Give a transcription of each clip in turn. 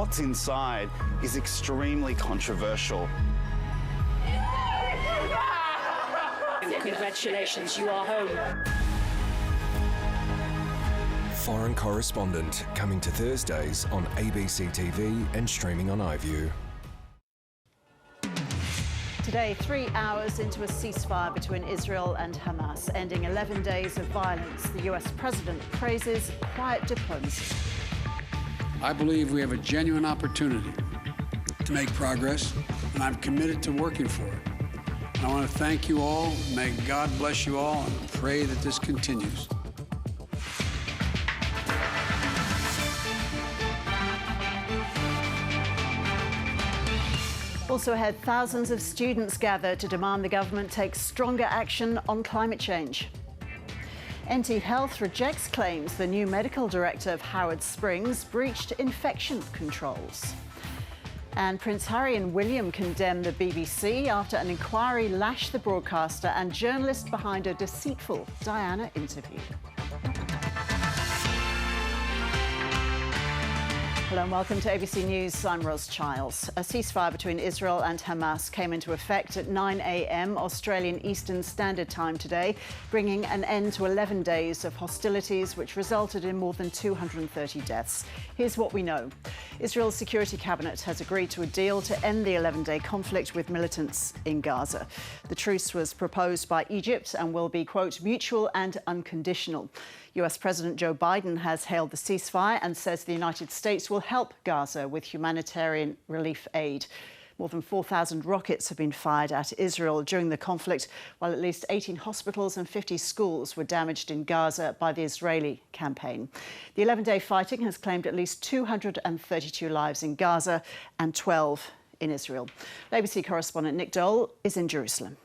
What's inside is extremely controversial. Congratulations, you are home. Foreign Correspondent, coming to Thursdays on ABC TV and streaming on iView. Today, 3 hours into a ceasefire between Israel and Hamas, ending 11 days of violence. The US president praises quiet diplomacy. I believe we have a genuine opportunity to make progress, and I'm committed to working for it. And I want to thank you all. May God bless you all, and pray that this continues. Also ahead, thousands of students gather to demand the government take stronger action on climate change. NT Health rejects claims the new medical director of Howard Springs breached infection controls. And Prince Harry and William condemn the BBC after an inquiry lashed the broadcaster and journalist behind a deceitful Diana interview. Hello and welcome to ABC News. I'm Ros Childs. A ceasefire between Israel and Hamas came into effect at 9 a.m. Australian Eastern Standard Time today, bringing an end to 11 days of hostilities which resulted in more than 230 deaths. Here's what we know. Israel's Security Cabinet has agreed to a deal to end the 11-day conflict with militants in Gaza. The truce was proposed by Egypt and will be, quote, mutual and unconditional. US President Joe Biden has hailed the ceasefire and says the United States will help Gaza with humanitarian relief aid. More than 4,000 rockets have been fired at Israel during the conflict, while at least 18 hospitals and 50 schools were damaged in Gaza by the Israeli campaign. The 11-day fighting has claimed at least 232 lives in Gaza and 12 in Israel. ABC correspondent Nick Dole is in Jerusalem.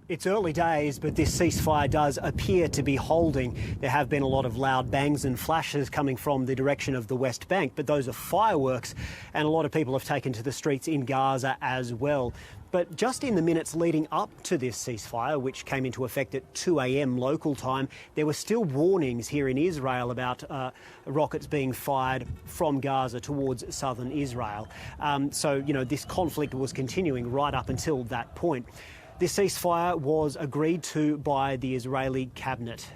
It's early days, but this ceasefire does appear to be holding. There have been a lot of loud bangs and flashes coming from the direction of the West Bank, but those are fireworks, and a lot of people have taken to the streets in Gaza as well. But just in the minutes leading up to this ceasefire, which came into effect at 2 a.m. local time, there were still warnings here in Israel about rockets being fired from Gaza towards southern Israel. So, this conflict was continuing right up until that point. This ceasefire was agreed to by the Israeli cabinet.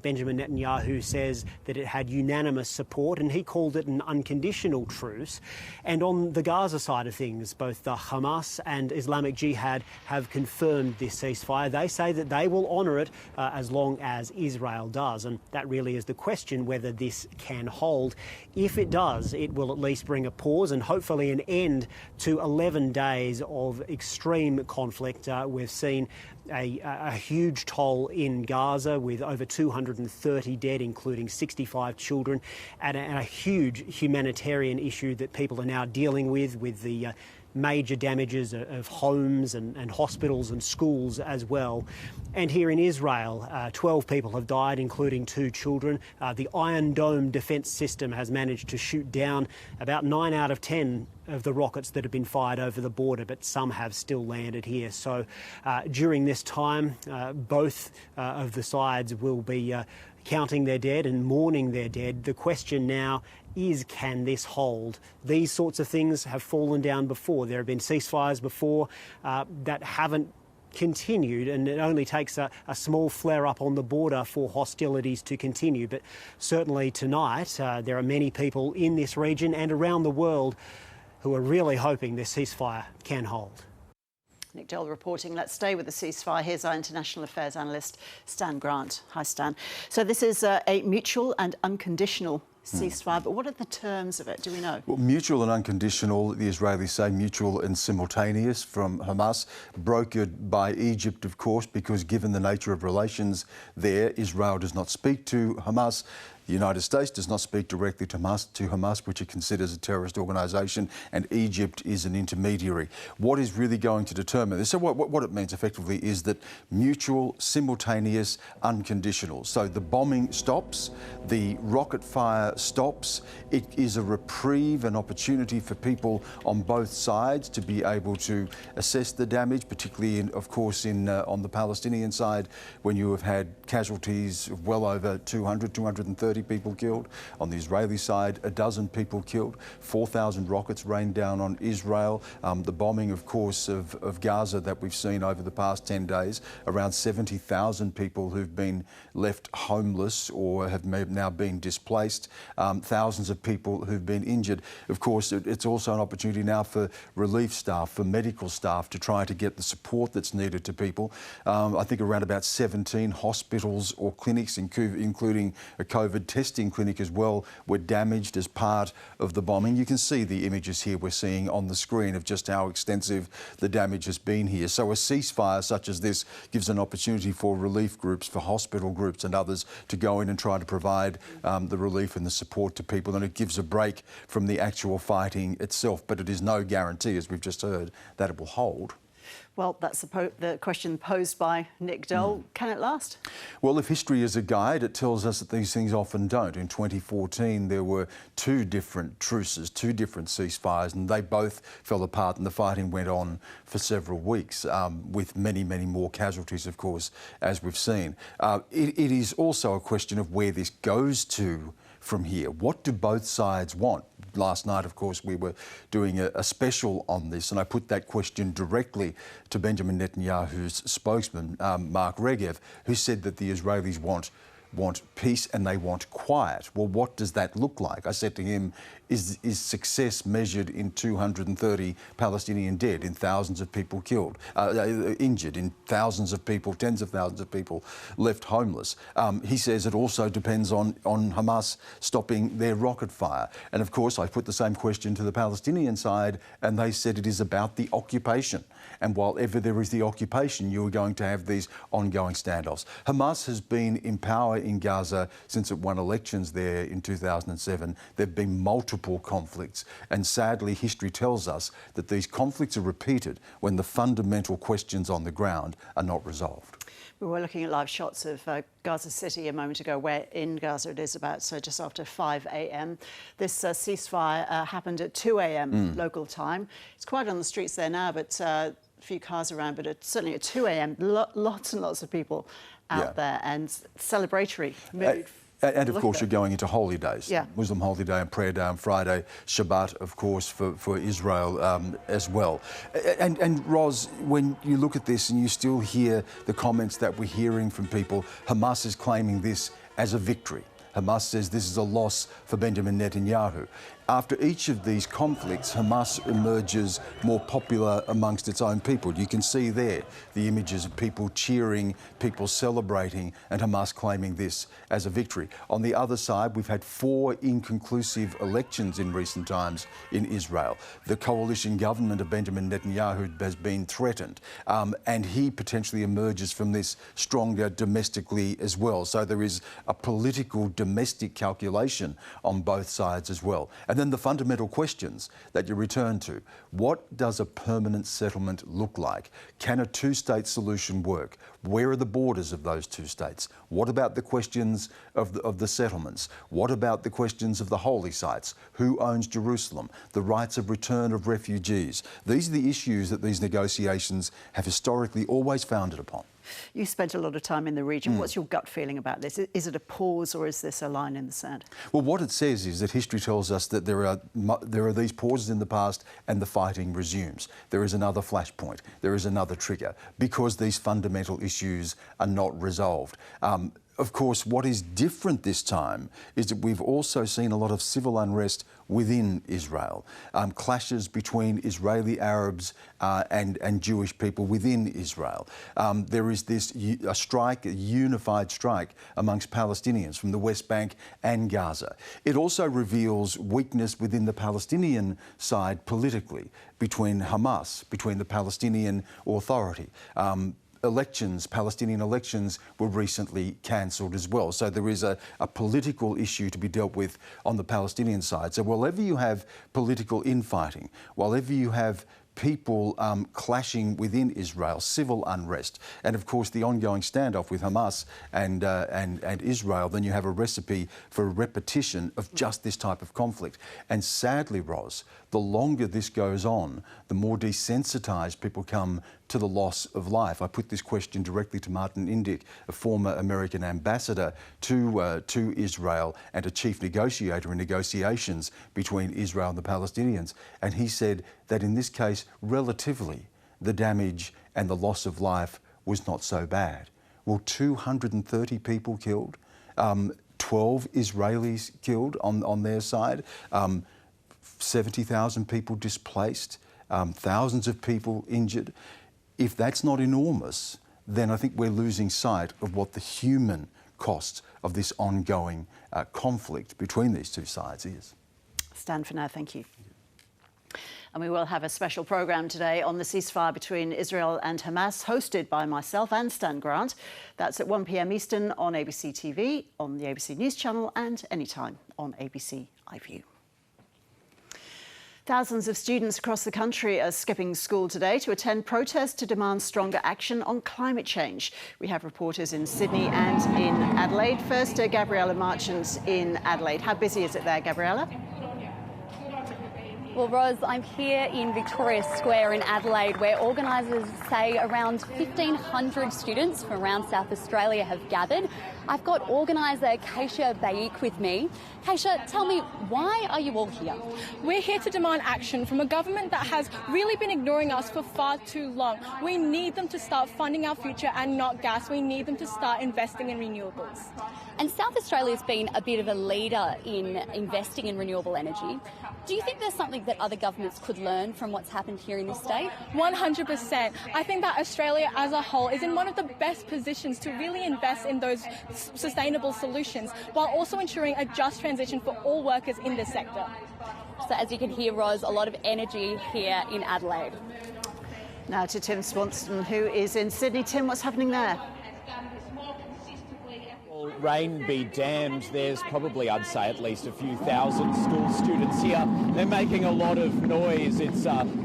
Benjamin Netanyahu says that it had unanimous support, and he called it an unconditional truce. And on the Gaza side of things, both the Hamas and Islamic Jihad have confirmed this ceasefire. They say that they will honour it as long as Israel does. And that really is the question, whether this can hold. If it does, it will at least bring a pause and hopefully an end to 11 days of extreme conflict. We've seen a huge toll in Gaza with over 230 dead, including 65 children, and a huge humanitarian issue that people are now dealing with the major damages of homes and hospitals and schools as well. And here in Israel, 12 people have died, including 2 children. The Iron Dome defence system has managed to shoot down about 9 out of 10 of the rockets that have been fired over the border, but some have still landed here. So during this time, both of the sides will be counting their dead and mourning their dead. The question now is, can this hold? These sorts of things have fallen down before. There have been ceasefires before that haven't continued, and it only takes a small flare-up on the border for hostilities to continue. But certainly tonight, there are many people in this region and around the world who are really hoping this ceasefire can hold. Nick Dole reporting. Let's stay with the ceasefire. Here's our international affairs analyst, Stan Grant. Hi, Stan. So this is a mutual and unconditional ceasefire, but what are the terms of it? Do we know? Well, mutual and unconditional, the Israelis say mutual and simultaneous from Hamas, brokered by Egypt, of course, because given the nature of relations there, Israel does not speak to Hamas. The United States does not speak directly to Hamas, which it considers a terrorist organisation, and Egypt is an intermediary. What is really going to determine this? So what it means effectively is that mutual, simultaneous, unconditional. So the bombing stops, the rocket fire stops. It is a reprieve, an opportunity for people on both sides to be able to assess the damage, particularly, of course, on the Palestinian side, when you have had casualties of well over 230 30 people killed. On the Israeli side, a dozen people killed. 4,000 rockets rained down on Israel. The bombing, of course, of Gaza that we've seen over the past 10 days. Around 70,000 people who've been left homeless or have now been displaced. Thousands of people who've been injured. Of course, it's also an opportunity now for relief staff, for medical staff to try to get the support that's needed to people. I think around about 17 hospitals or clinics, including a COVID testing clinic as well, were damaged as part of the bombing. You can see the images here we're seeing on the screen of just how extensive the damage has been here. So a ceasefire such as this gives an opportunity for relief groups, for hospital groups and others to go in and try to provide the relief and the support to people, and it gives a break from the actual fighting itself. But it is no guarantee, as we've just heard, that it will hold. Well, that's the question posed by Nick Dole. Can it last? Well, if history is a guide, it tells us that these things often don't. In 2014, there were 2 different truces, 2 different ceasefires, and they both fell apart and the fighting went on for several weeks, with many, many more casualties, of course, as we've seen. It is also a question of where this goes to from here. What do both sides want? Last night, of course, we were doing a special on this, and I put that question directly to Benjamin Netanyahu's spokesman, Mark Regev, who said that the Israelis want peace and they want quiet. Well, what does that look like? I said to him, is success measured in 230 Palestinian dead, in thousands of people killed, injured, in thousands of people, tens of thousands of people left homeless? He says it also depends on Hamas stopping their rocket fire. And of course, I put the same question to the Palestinian side, and they said it is about the occupation. And while ever there is the occupation, you are going to have these ongoing standoffs. Hamas has been in power in Gaza since it won elections there in 2007. There have been multiple conflicts, and sadly history tells us that these conflicts are repeated when the fundamental questions on the ground are not resolved. We were looking at live shots of Gaza City a moment ago, where in Gaza it is about just after 5 a.m. This ceasefire happened at 2 a.m. local time. It's quiet on the streets there now, but a few cars around, but certainly at 2 a.m. lots and lots of people out there, and celebratory mood. And of course, you're going into holy days. Yeah. Muslim holy day and prayer day on Friday, Shabbat, of course, for Israel as well. And Ros, when you look at this and you still hear the comments that we're hearing from people, Hamas is claiming this as a victory. Hamas says this is a loss for Benjamin Netanyahu. After each of these conflicts, Hamas emerges more popular amongst its own people. You can see there the images of people cheering, people celebrating, and Hamas claiming this as a victory. On the other side, we've had 4 inconclusive elections in recent times in Israel. The coalition government of Benjamin Netanyahu has been threatened, and he potentially emerges from this stronger domestically as well. So there is a political domestic calculation on both sides as well. And then the fundamental questions that you return to. What does a permanent settlement look like? Can a 2-state solution work? Where are the borders of those 2 states? What about the questions of the settlements? What about the questions of the holy sites? Who owns Jerusalem? The rights of return of refugees? These are the issues that these negotiations have historically always founded upon. You spent a lot of time in the region. What's your gut feeling about this? Is it a pause, or is this a line in the sand? Well, what it says is that history tells us that there are these pauses in the past and the fighting resumes. There is another flashpoint. There is another trigger, because these fundamental issues are not resolved. Of course, what is different this time is that we've also seen a lot of civil unrest within Israel, clashes between Israeli Arabs and Jewish people within Israel. There is a strike, a unified strike amongst Palestinians from the West Bank and Gaza. It also reveals weakness within the Palestinian side politically, between Hamas, between the Palestinian Authority. Palestinian elections were recently cancelled as well. So there is a political issue to be dealt with on the Palestinian side. So wherever you have political infighting, wherever you have people clashing within Israel, civil unrest, and of course the ongoing standoff with Hamas and Israel, then you have a recipe for a repetition of just this type of conflict. And sadly, Ros, the longer this goes on, the more desensitised people come to the loss of life? I put this question directly to Martin Indyk, a former American ambassador to Israel and a chief negotiator in negotiations between Israel and the Palestinians. And he said that in this case, relatively, the damage and the loss of life was not so bad. Well, 230 people killed, 12 Israelis killed on their side, 70,000 people displaced, thousands of people injured. If that's not enormous, then I think we're losing sight of what the human cost of this ongoing conflict between these two sides is. Stan, for now, thank you. And we will have a special programme today on the ceasefire between Israel and Hamas, hosted by myself and Stan Grant. That's at 1 p.m. Eastern on ABC TV, on the ABC News channel, and anytime on ABC iView. Thousands of students across the country are skipping school today to attend protests to demand stronger action on climate change. We have reporters in Sydney and in Adelaide. First, Gabriella Marchant in Adelaide. How busy is it there, Gabriella? Well, Ros, I'm here in Victoria Square in Adelaide, where organisers say around 1,500 students from around South Australia have gathered. I've got organiser Keisha Baik with me. Keisha, tell me, why are you all here? We're here to demand action from a government that has really been ignoring us for far too long. We need them to start funding our future and not gas. We need them to start investing in renewables. And South Australia's been a bit of a leader in investing in renewable energy. Do you think there's something that other governments could learn from what's happened here in this state? 100%. I think that Australia as a whole is in one of the best positions to really invest in those sustainable solutions, while also ensuring a just transition for all workers in this sector. So as you can hear, Ros, a lot of energy here in Adelaide. Now to Tim Swanson, who is in Sydney. Tim, what's happening there? Rain be damned, there's probably, I'd say, at least a few thousand school students here. They're making a lot of noise. It's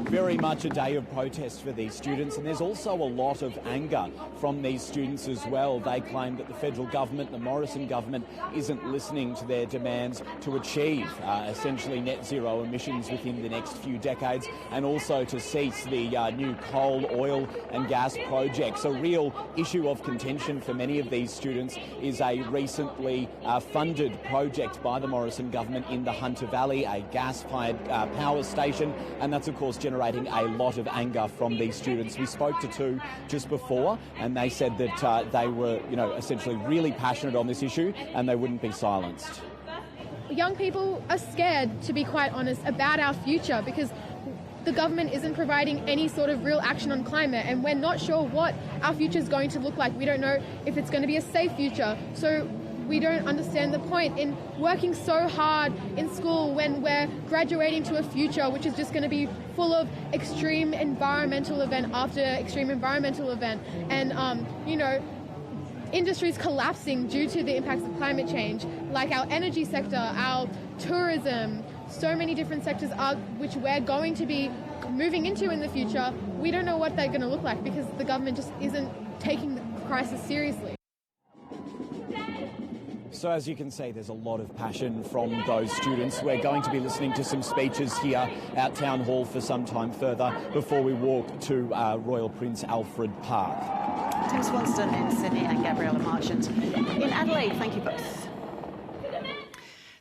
very much a day of protest for these students, and there's also a lot of anger from these students as well. They claim that the federal government, the Morrison government, isn't listening to their demands to achieve essentially net zero emissions within the next few decades, and also to cease the new coal, oil and gas projects. A real issue of contention for many of these students is a recently funded project by the Morrison government in the Hunter Valley, a gas-fired power station, and that's of course generating a lot of anger from these students. We spoke to two just before, and they said that they were, essentially really passionate on this issue, and they wouldn't be silenced. Young people are scared, to be quite honest, about our future because the government isn't providing any sort of real action on climate, and we're not sure what our future is going to look like. We don't know if it's going to be a safe future. So we don't understand the point in working so hard in school when we're graduating to a future which is just going to be full of extreme environmental event after extreme environmental event. And, industries collapsing due to the impacts of climate change, like our energy sector, our tourism, so many different sectors which we're going to be moving into in the future. We don't know what they're going to look like because the government just isn't taking the crisis seriously. So as you can see, there's a lot of passion from those students. We're going to be listening to some speeches here at Town Hall for some time further before we walk to Royal Prince Alfred Park. Tim Swanson in Sydney and Gabriella Marchant in Adelaide. Thank you both.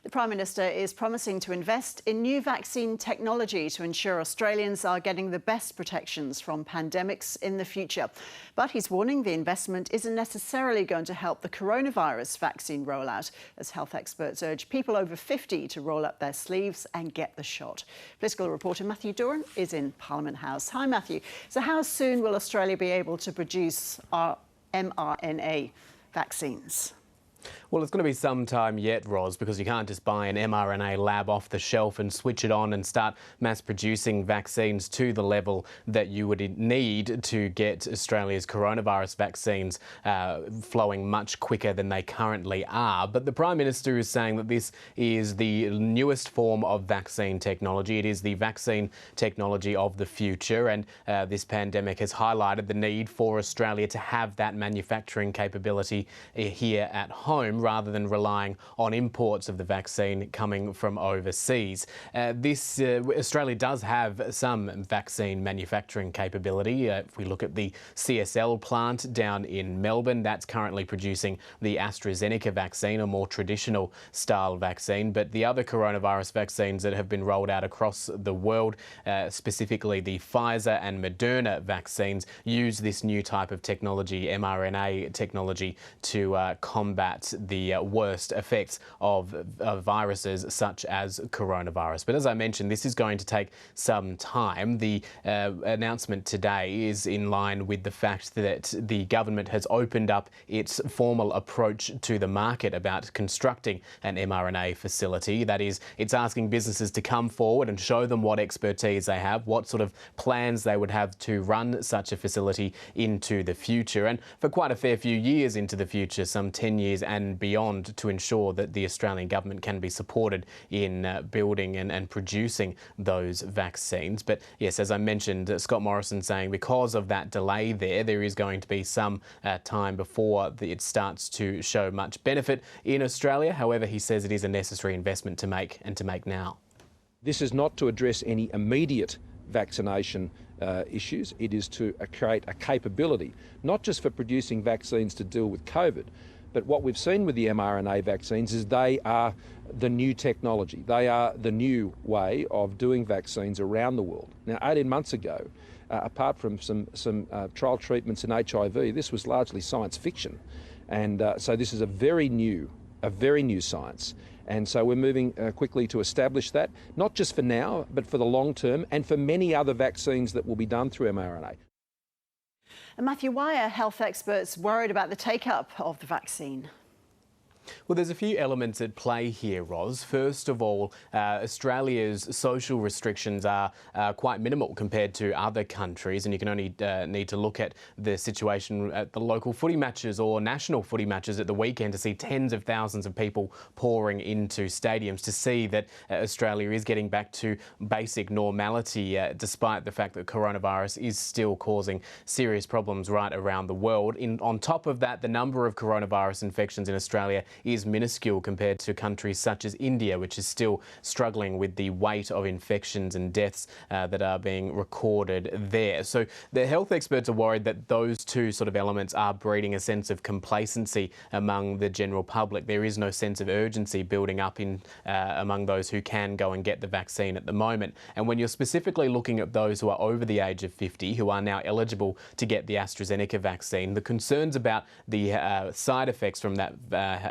The Prime Minister is promising to invest in new vaccine technology to ensure Australians are getting the best protections from pandemics in the future. But he's warning the investment isn't necessarily going to help the coronavirus vaccine rollout, as health experts urge people over 50 to roll up their sleeves and get the shot. Political reporter Matthew Doran is in Parliament House. Hi, Matthew. So how soon will Australia be able to produce our mRNA vaccines? Well, it's going to be some time yet, Ros, because you can't just buy an mRNA lab off the shelf and switch it on and start mass producing vaccines to the level that you would need to get Australia's coronavirus vaccines flowing much quicker than they currently are. But the Prime Minister is saying that this is the newest form of vaccine technology. It is the vaccine technology of the future, and this pandemic has highlighted the need for Australia to have that manufacturing capability here at home. home rather than relying on imports of the vaccine coming from overseas. Australia does have some vaccine manufacturing capability. If we look at the CSL plant down in Melbourne, that's currently producing the AstraZeneca vaccine, a more traditional style vaccine. But the other coronavirus vaccines that have been rolled out across the world, specifically the Pfizer and Moderna vaccines, use this new type of technology, mRNA technology, to combat the worst effects of viruses such as coronavirus. But as I mentioned, this is going to take some time. The announcement today is in line with the fact that the government has opened up its formal approach to the market about constructing an mRNA facility. That is, it's asking businesses to come forward and show them what expertise they have, what sort of plans they would have to run such a facility into the future, and for quite a fair few years into the future, some 10 years and beyond, to ensure that the Australian government can be supported in building and producing those vaccines. But yes, as I mentioned, Scott Morrison saying because of that delay there is going to be some time before it starts to show much benefit in Australia. However, he says it is a necessary investment to make, and to make now. This is not to address any immediate vaccination issues. It is to create a capability, not just for producing vaccines to deal with COVID, but what we've seen with the mRNA vaccines is they are the new technology. They are the new way of doing vaccines around the world. Now, 18 months ago, apart from some trial treatments in HIV, this was largely science fiction. And so this is a very new science. And so we're moving quickly to establish that, not just for now, but for the long term and for many other vaccines that will be done through mRNA. And Matthew, why are health experts worried about the take-up of the vaccine? Well, there's a few elements at play here, Ros. First of all, Australia's social restrictions are quite minimal compared to other countries, and you can only need to look at the situation at the local footy matches or national footy matches at the weekend to see tens of thousands of people pouring into stadiums to see that Australia is getting back to basic normality, despite the fact that coronavirus is still causing serious problems right around the world. On top of that, the number of coronavirus infections in Australia is minuscule compared to countries such as India, which is still struggling with the weight of infections and deaths that are being recorded there. So the health experts are worried that those two sort of elements are breeding a sense of complacency among the general public. There is no sense of urgency building up among those who can go and get the vaccine at the moment. And when you're specifically looking at those who are over the age of 50, who are now eligible to get the AstraZeneca vaccine, the concerns about the side effects from that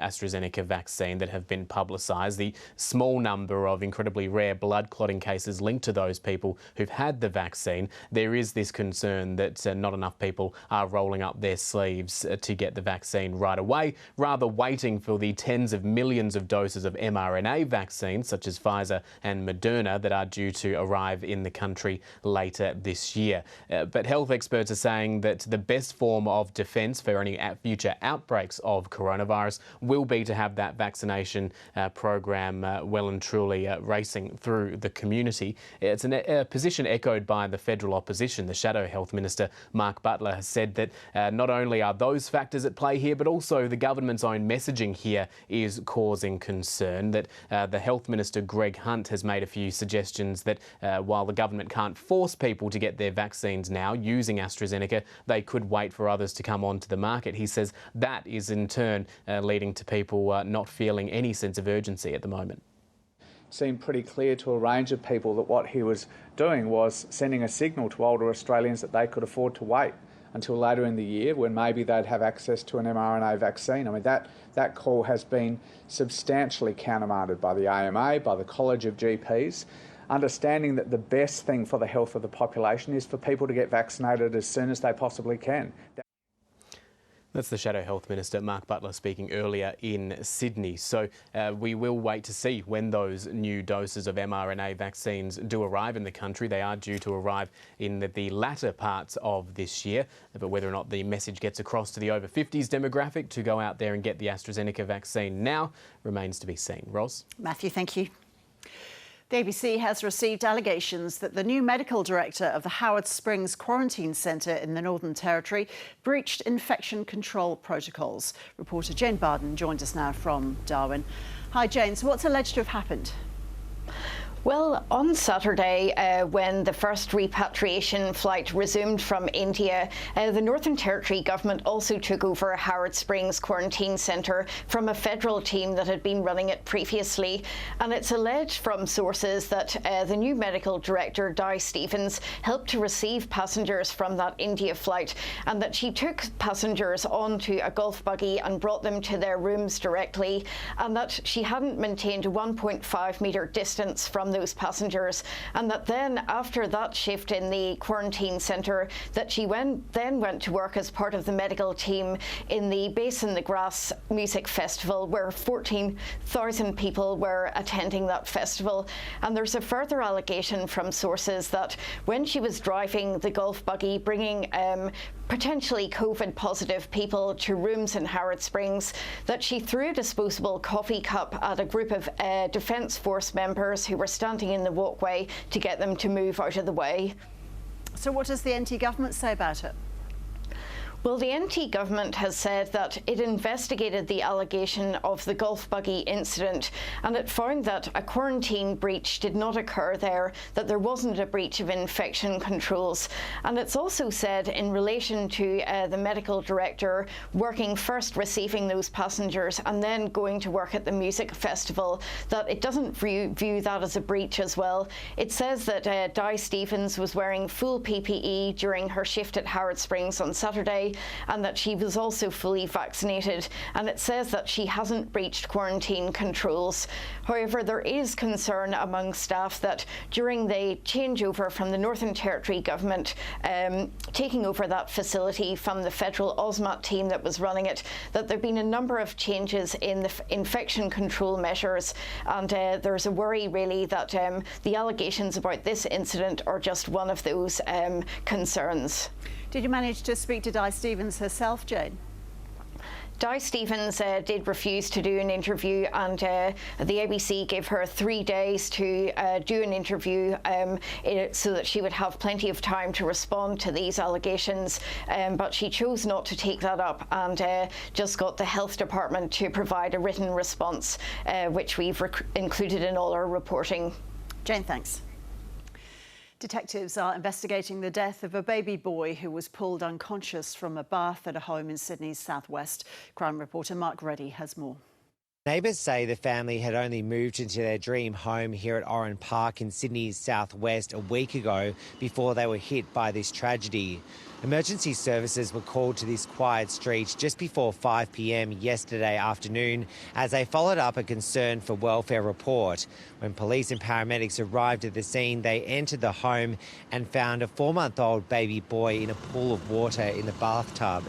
AstraZeneca vaccine that have been publicised, the small number of incredibly rare blood clotting cases linked to those people who've had the vaccine, there is this concern that not enough people are rolling up their sleeves to get the vaccine right away, rather waiting for the tens of millions of doses of mRNA vaccines such as Pfizer and Moderna that are due to arrive in the country later this year. But health experts are saying that the best form of defence for any future outbreaks of coronavirus will be to have that vaccination program well and truly racing through the community. It's a position echoed by the federal opposition. The Shadow Health Minister, Mark Butler, has said that not only are those factors at play here, but also the government's own messaging here is causing concern. That the Health Minister, Greg Hunt, has made a few suggestions that while the government can't force people to get their vaccines now using AstraZeneca, they could wait for others to come onto the market. He says that is in turn leading to people not feeling any sense of urgency at the moment. It seemed pretty clear to a range of people that what he was doing was sending a signal to older Australians that they could afford to wait until later in the year when maybe they'd have access to an mRNA vaccine. I mean, that call has been substantially countermanded by the AMA, by the College of GPs, understanding that the best thing for the health of the population is for people to get vaccinated as soon as they possibly can. That's the Shadow Health Minister, Mark Butler, speaking earlier in Sydney. So we will wait to see when those new doses of mRNA vaccines do arrive in the country. They are due to arrive in the latter parts of this year. But whether or not the message gets across to the over 50s demographic to go out there and get the AstraZeneca vaccine now remains to be seen. Ros? Matthew, thank you. The ABC has received allegations that the new medical director of the Howard Springs Quarantine Centre in the Northern Territory breached infection control protocols. Reporter Jane Barden joins us now from Darwin. Hi Jane, so what's alleged to have happened? Well, on Saturday, when the first repatriation flight resumed from India, the Northern Territory government also took over Howard Springs Quarantine Centre from a federal team that had been running it previously. And it's alleged from sources that the new medical director, Di Stevens, helped to receive passengers from that India flight, and that she took passengers onto a golf buggy and brought them to their rooms directly, and that she hadn't maintained a 1.5 metre distance from those passengers, and that then after that shift in the quarantine centre that she then went to work as part of the medical team in the Bass in the Grass music festival, where 14,000 people were attending that festival. And there's a further allegation from sources that when she was driving the golf buggy bringing potentially COVID positive people to rooms in Howard Springs, that she threw a disposable coffee cup at a group of Defence Force members who were standing in the walkway to get them to move out of the way. So what does the NT government say about it? Well, the NT government has said that it investigated the allegation of the golf buggy incident, and it found that a quarantine breach did not occur there, that there wasn't a breach of infection controls. And it's also said in relation to the medical director working first receiving those passengers and then going to work at the music festival, that it doesn't view that as a breach as well. It says that Di Stevens was wearing full PPE during her shift at Howard Springs on Saturday, and that she was also fully vaccinated, and it says that she hasn't breached quarantine controls. However, there is concern among staff that during the changeover from the Northern Territory government taking over that facility from the federal OSMAT team that was running it, that there have been a number of changes in the infection control measures, and there's a worry really that the allegations about this incident are just one of those concerns. Did you manage to speak to Di Stevens herself, Jane? Di Stevens did refuse to do an interview, and the ABC gave her 3 days to do an interview so that she would have plenty of time to respond to these allegations, but she chose not to take that up and just got the Health Department to provide a written response, which we've included in all our reporting. Jane, thanks. Detectives are investigating the death of a baby boy who was pulled unconscious from a bath at a home in Sydney's southwest. Crime reporter Mark Reddy has more. Neighbours say the family had only moved into their dream home here at Oran Park in Sydney's southwest a week ago before they were hit by this tragedy. Emergency services were called to this quiet street just before 5 p.m. yesterday afternoon as they followed up a concern for welfare report. When police and paramedics arrived at the scene, they entered the home and found a 4-month-old baby boy in a pool of water in the bathtub.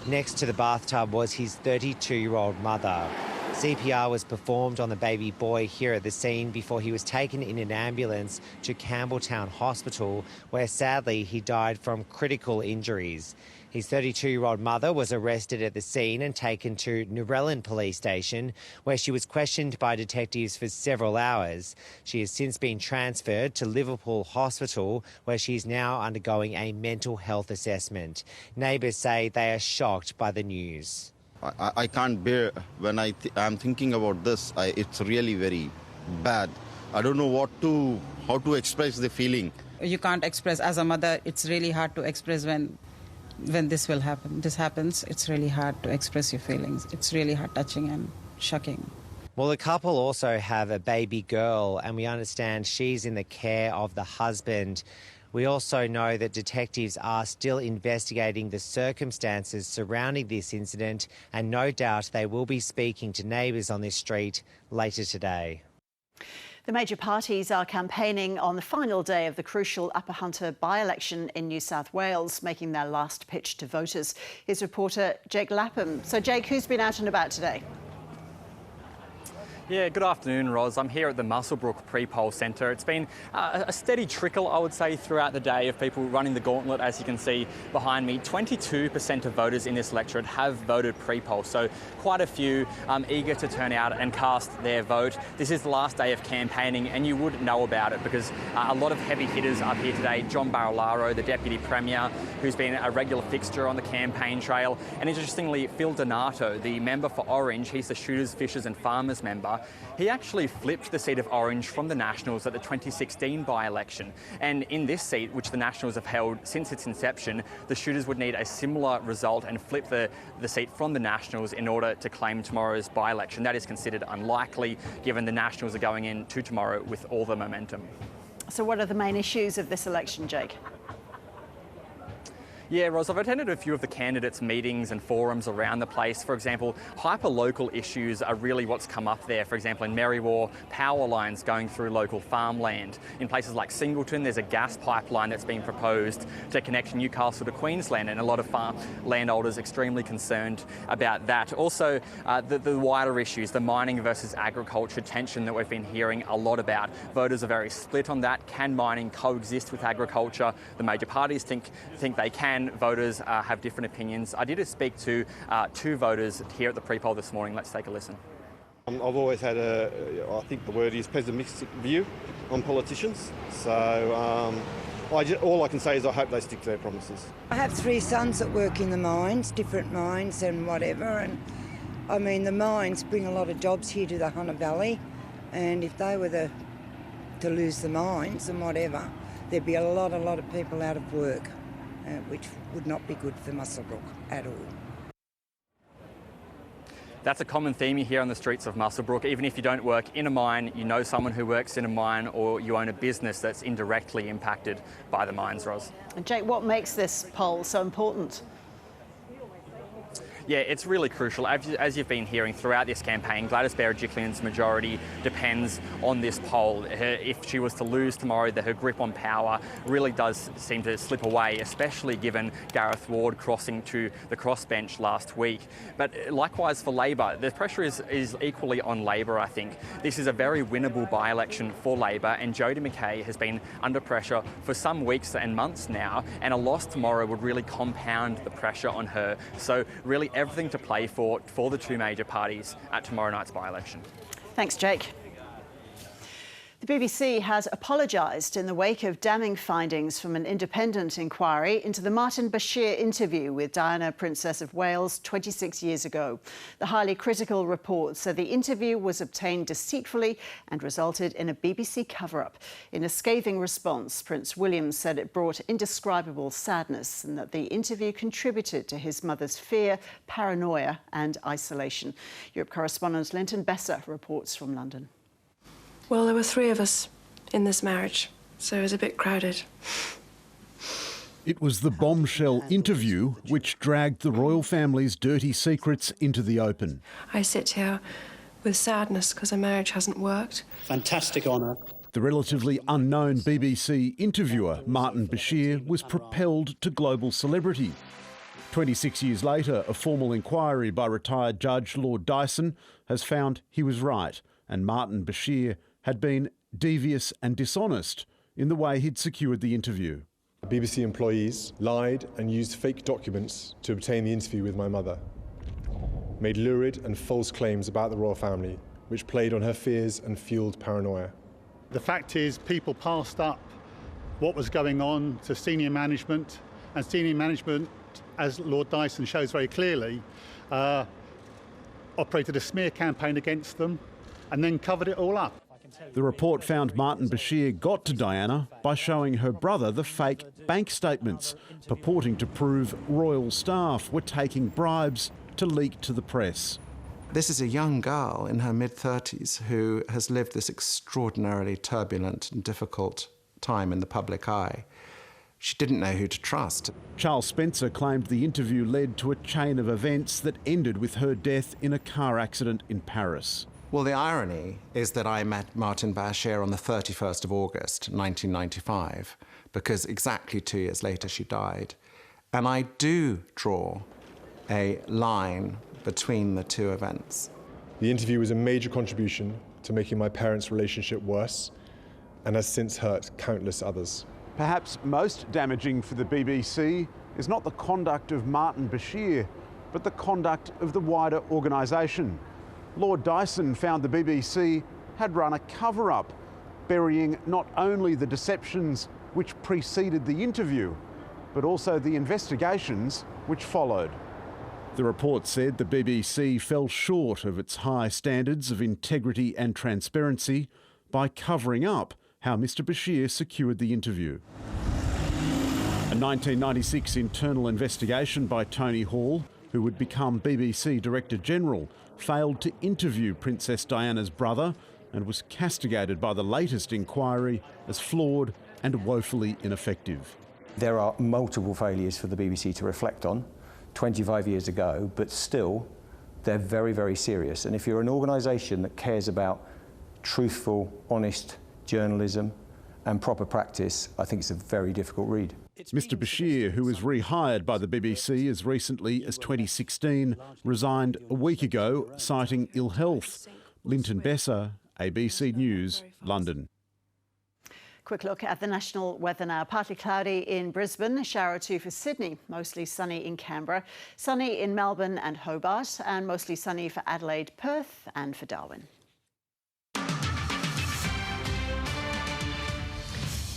Next to the bathtub was his 32-year-old mother. CPR was performed on the baby boy here at the scene before he was taken in an ambulance to Campbelltown Hospital, where sadly he died from critical injuries. His 32-year-old mother was arrested at the scene and taken to Narellan Police Station, where she was questioned by detectives for several hours. She has since been transferred to Liverpool Hospital, where she is now undergoing a mental health assessment. Neighbours say they are shocked by the news. I can't bear when I'm thinking about this. It's really very bad. I don't know how to express the feeling. You can't express as a mother. It's really hard to express when this will happen. This happens. It's really hard to express your feelings. It's really heart touching and shocking. Well, the couple also have a baby girl, and we understand she's in the care of the husband. We also know that detectives are still investigating the circumstances surrounding this incident, and no doubt they will be speaking to neighbours on this street later today. The major parties are campaigning on the final day of the crucial Upper Hunter by-election in New South Wales, making their last pitch to voters. Here's reporter Jake Lapham. So, Jake, who's been out and about today? Yeah, good afternoon, Roz. I'm here at the Muswellbrook pre-poll centre. It's been a steady trickle, I would say, throughout the day of people running the gauntlet. As you can see behind me, 22% of voters in this electorate have voted pre-poll, so quite a few eager to turn out and cast their vote. This is the last day of campaigning, and you would know about it because a lot of heavy hitters up here today. John Barilaro, the Deputy Premier, who's been a regular fixture on the campaign trail, and interestingly, Phil Donato, the member for Orange, he's the Shooters, Fishers and Farmers member. He actually flipped the seat of Orange from the Nationals at the 2016 by-election. And in this seat, which the Nationals have held since its inception, the Shooters would need a similar result and flip the seat from the Nationals in order to claim tomorrow's by-election. That is considered unlikely, given the Nationals are going into tomorrow with all the momentum. So what are the main issues of this election, Jake? Yeah, Ros, I've attended a few of the candidates' meetings and forums around the place. For example, hyper-local issues are really what's come up there. For example, in Merriwa, power lines going through local farmland. In places like Singleton, there's a gas pipeline that's been proposed to connect Newcastle to Queensland, and a lot of farm landholders extremely concerned about that. Also, the wider issues, the mining versus agriculture tension that we've been hearing a lot about. Voters are very split on that. Can mining coexist with agriculture? The major parties think they can. Voters have different opinions. I did speak to two voters here at the pre-poll this morning. Let's take a listen. I've always had I think the word is pessimistic view on politicians. So all I can say is I hope they stick to their promises. I have 3 sons that work in the mines, different mines and whatever. And I mean, the mines bring a lot of jobs here to the Hunter Valley. And if they were to lose the mines and whatever, there'd be a lot of people out of work. Which would not be good for Muswellbrook at all. That's a common theme you hear on the streets of Muswellbrook. Even if you don't work in a mine, you know someone who works in a mine, or you own a business that's indirectly impacted by the mines, Ros. And Jake, what makes this poll so important? Yeah, it's really crucial. As you've been hearing throughout this campaign, Gladys Berejiklian's majority depends on this poll. If she was to lose tomorrow, her grip on power really does seem to slip away, especially given Gareth Ward crossing to the crossbench last week. But likewise for Labor, the pressure is equally on Labor, I think. This is a very winnable by-election for Labor, and Jodie McKay has been under pressure for some weeks and months now, and a loss tomorrow would really compound the pressure on her. So really everything to play for the two major parties at tomorrow night's by-election. Thanks, Jake. The BBC has apologised in the wake of damning findings from an independent inquiry into the Martin Bashir interview with Diana, Princess of Wales, 26 years ago. The highly critical report said the interview was obtained deceitfully and resulted in a BBC cover-up. In a scathing response, Prince William said it brought indescribable sadness and that the interview contributed to his mother's fear, paranoia and isolation. Europe correspondent Linton Besser reports from London. Well, there were 3 of us in this marriage, so it was a bit crowded. It was the bombshell interview which dragged the royal family's dirty secrets into the open. I sit here with sadness because our marriage hasn't worked. Fantastic honour. The relatively unknown BBC interviewer, Martin Bashir, was propelled to global celebrity. 26 years later, a formal inquiry by retired Judge Lord Dyson has found he was right, and Martin Bashir had been devious and dishonest in the way he'd secured the interview. BBC employees lied and used fake documents to obtain the interview with my mother, made lurid and false claims about the royal family, which played on her fears and fueled paranoia. The fact is, people passed up what was going on to senior management, and senior management, as Lord Dyson shows very clearly, operated a smear campaign against them and then covered it all up. The report found Martin Bashir got to Diana by showing her brother the fake bank statements, purporting to prove royal staff were taking bribes to leak to the press. This is a young girl in her mid-30s who has lived this extraordinarily turbulent and difficult time in the public eye. She didn't know who to trust. Charles Spencer claimed the interview led to a chain of events that ended with her death in a car accident in Paris. Well, the irony is that I met Martin Bashir on the 31st of August, 1995, because exactly 2 years later she died. And I do draw a line between the two events. The interview was a major contribution to making my parents' relationship worse and has since hurt countless others. Perhaps most damaging for the BBC is not the conduct of Martin Bashir, but the conduct of the wider organisation. Lord Dyson found the BBC had run a cover-up, burying not only the deceptions which preceded the interview, but also the investigations which followed. The report said the BBC fell short of its high standards of integrity and transparency by covering up how Mr Bashir secured the interview. A 1996 internal investigation by Tony Hall, who would become BBC Director General, failed to interview Princess Diana's brother and was castigated by the latest inquiry as flawed and woefully ineffective. There are multiple failures for the BBC to reflect on 25 years ago, but still they're very, very serious. And if you're an organisation that cares about truthful, honest journalism and proper practice, I think it's a very difficult read. Mr Bashir, who was rehired by the BBC as recently as 2016, resigned a week ago, citing ill health. Linton Besser, ABC News, London. Quick look at the national weather now. Partly cloudy in Brisbane, a shower or two for Sydney, mostly sunny in Canberra, sunny in Melbourne and Hobart, and mostly sunny for Adelaide, Perth and for Darwin.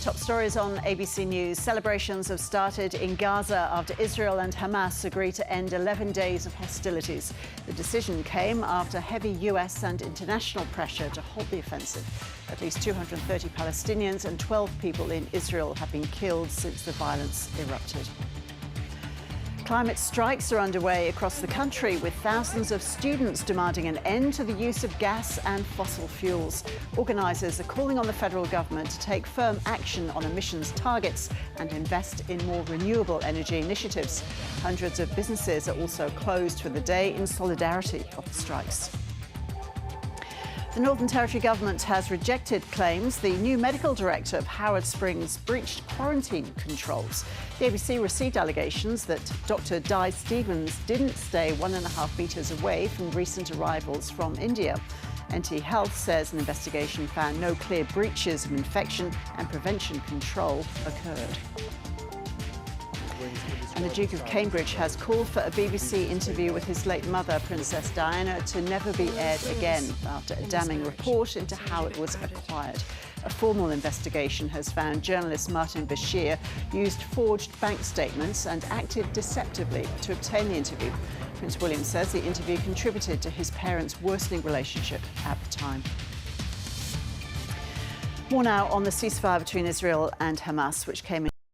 Top stories on ABC News. Celebrations have started in Gaza after Israel and Hamas agreed to end 11 days of hostilities. The decision came after heavy US and international pressure to halt the offensive. At least 230 Palestinians and 12 people in Israel have been killed since the violence erupted. Climate strikes are underway across the country, with thousands of students demanding an end to the use of gas and fossil fuels. Organisers are calling on the federal government to take firm action on emissions targets and invest in more renewable energy initiatives. Hundreds of businesses are also closed for the day in solidarity of the strikes. The Northern Territory Government has rejected claims the new medical director of Howard Springs breached quarantine controls. The ABC received allegations that Dr Di Stevens didn't stay 1.5 metres away from recent arrivals from India. NT Health says an investigation found no clear breaches of infection and prevention control occurred. And the Duke of Cambridge has called for a BBC interview with his late mother, Princess Diana, to never be aired again after a damning report into how it was acquired. A formal investigation has found journalist Martin Bashir used forged bank statements and acted deceptively to obtain the interview. Prince William says the interview contributed to his parents' worsening relationship at the time. More now on the ceasefire between Israel and Hamas, which came in